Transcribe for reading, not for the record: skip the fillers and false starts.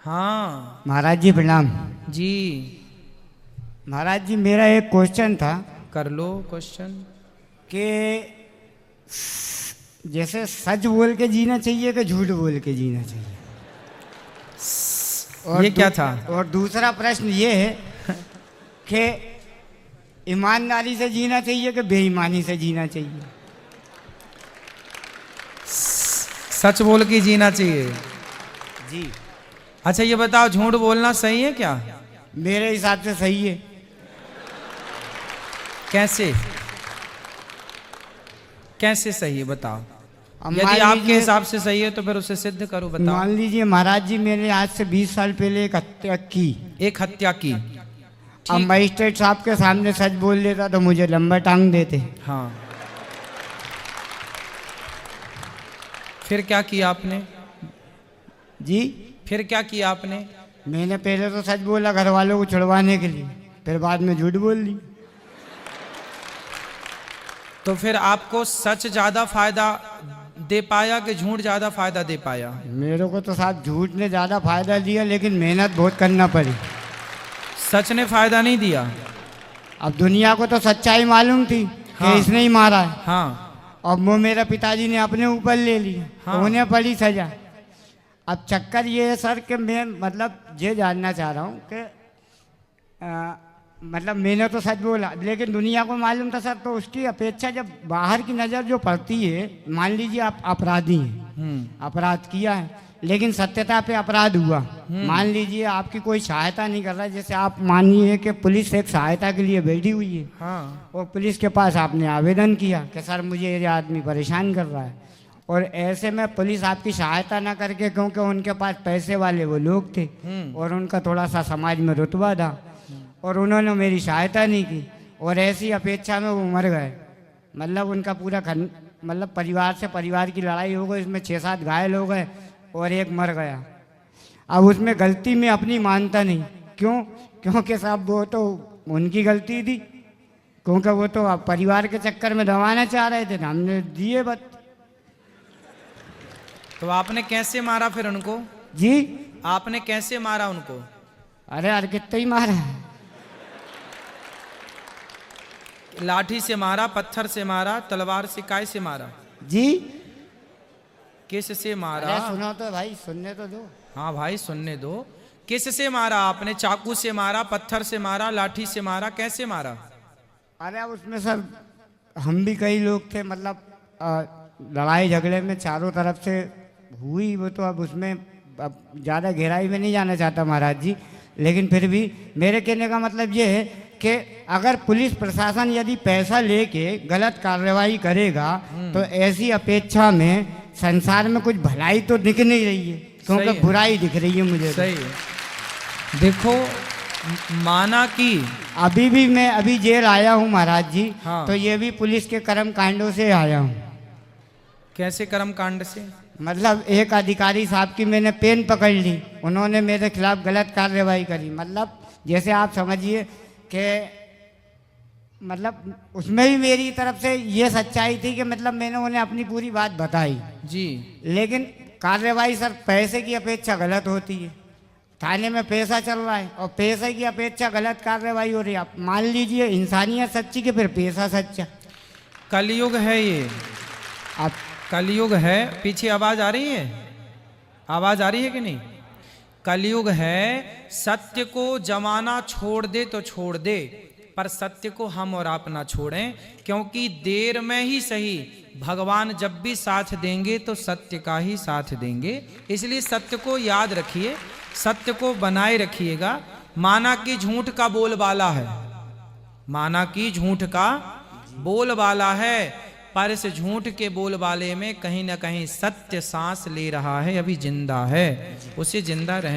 हाँ महाराज जी प्रणाम। जी, महाराज जी मेरा एक क्वेश्चन था कर लो क्वेश्चन। कि जैसे सच बोल के जीना चाहिए कि झूठ बोल के जीना चाहिए। ये क्या था? और दूसरा प्रश्न ये है कि ईमानदारी से जीना चाहिए कि बेईमानी से जीना चाहिए। सच बोल के जीना चाहिए। जी अच्छा ये बताओ, झूठ बोलना सही है क्या? मेरे हिसाब से सही है। कैसे कैसे सही है बताओ। अब यदि मान आपके लीजिए- हिसाब से सही है तो फिर उसे सिद्ध करो, बताओ। मान लीजिए महाराज जी मैंने आज से 20 साल पहले एक हत्या की। एक हत्या की, अब मजिस्ट्रेट साहब के सामने सच बोल लेता तो मुझे लंबा टांग देते। हाँ, फिर क्या किया आपने? जी फिर क्या किया आपने? मैंने पहले तो सच बोला घर वालों को छुड़वाने के लिए, फिर बाद में झूठ बोल ली। तो फिर आपको सच ज्यादा फायदा दे पाया कि झूठ ज्यादा फायदा दे पाया? मेरे को तो साहब झूठ ने ज़्यादा फायदा दिया, लेकिन मेहनत बहुत करना पड़ी। सच ने फायदा नहीं दिया। अब दुनिया को तो सच्चाई मालूम थी कि हाँ। इसने ही मारा है। हाँ अब वो मेरे पिताजी ने अपने ऊपर ले लिया। हाँ। तो उन्हें पड़ी सजा। अब चक्कर ये है सर कि मैं मतलब ये जानना चाह रहा हूँ कि मतलब मैंने तो सच बोला, लेकिन दुनिया को मालूम था सर। तो उसकी अपेक्षा जब बाहर की नज़र जो पड़ती है, मान लीजिए आप अपराधी हैं, अपराध किया है, लेकिन सत्यता पे अपराध हुआ। मान लीजिए आपकी कोई सहायता नहीं कर रहा, जैसे आप मानिए कि पुलिस एक सहायता के लिए बैठी हुई है। हाँ और पुलिस के पास आपने आवेदन किया कि सर मुझे ये आदमी परेशान कर रहा है, और ऐसे में पुलिस आपकी सहायता ना करके, क्योंकि उनके पास पैसे वाले वो लोग थे और उनका थोड़ा सा समाज में रुतबा था, और उन्होंने मेरी सहायता नहीं की, और ऐसी अपेक्षा में वो मर गए। मतलब उनका पूरा मतलब परिवार से परिवार की लड़ाई हो गई, इसमें 6-7 घायल हो गए और एक मर गया। अब उसमें गलती मैं अपनी मानता नहीं। क्यों? क्योंकि साहब वो तो उनकी गलती थी, क्योंकि वो तो अब परिवार के चक्कर में दबाना चाह रहे थे, हमने दिए बस। तो आपने कैसे मारा फिर उनको? जी आपने कैसे मारा उनको? अरे यार कितना ही मारा है। लाठी से मारा, पत्थर से मारा, तलवार से, काय से मारा? जी किस से मारा? अरे सुनो तो भाई, सुनने तो दो। हाँ भाई सुनने दो। किस से मारा आपने? चाकू से मारा, पत्थर से मारा, लाठी से मारा, कैसे मारा? अरे अब उसमें सर हम भी कई लोग थे, मतलब लड़ाई झगड़े में चारों तरफ से हुई वो। तो अब उसमें अब ज़्यादा गहराई में नहीं जाना चाहता महाराज जी, लेकिन फिर भी मेरे कहने का मतलब ये है कि अगर पुलिस प्रशासन यदि पैसा लेके गलत कार्रवाई करेगा तो ऐसी अपेक्षा में संसार में कुछ भलाई तो दिख नहीं रही है, क्योंकि बुराई दिख रही है मुझे। सही है। देखो माना कि अभी भी मैं अभी जेल आया हूँ महाराज जी। हाँ। तो ये भी पुलिस के कर्म कांडों से आया हूँ। कैसे कर्म कांड से? मतलब एक अधिकारी साहब की मैंने पेन पकड़ ली, उन्होंने मेरे खिलाफ गलत कार्रवाई करी। मतलब जैसे आप समझिए कि मतलब उसमें भी मेरी तरफ से ये सच्चाई थी कि मतलब मैंने उन्हें अपनी पूरी बात बताई जी, लेकिन कार्रवाई सर पैसे की अपेक्षा गलत होती है। थाने में पैसा चल रहा है और पैसे की अपेक्षा गलत कार्रवाई हो रही है। आप मान लीजिए इंसानियत सच्ची के फिर पैसा सच्चा। कलयुग है ये, आप कलयुग है। पीछे आवाज आ रही है? आवाज आ रही है कि नहीं? कलयुग है। सत्य को जमाना छोड़ दे तो छोड़ दे, पर सत्य को हम और आप ना छोड़ें, क्योंकि देर में ही सही भगवान जब भी साथ देंगे तो सत्य का ही साथ देंगे। इसलिए सत्य को याद रखिए, सत्य को बनाए रखिएगा। माना कि झूठ का बोलबाला है, माना कि झूठ का बोलबाला है, पर इस झूठ के बोलबाले में कहीं ना कहीं सत्य सांस ले रहा है, अभी जिंदा है, उसे जिंदा रहने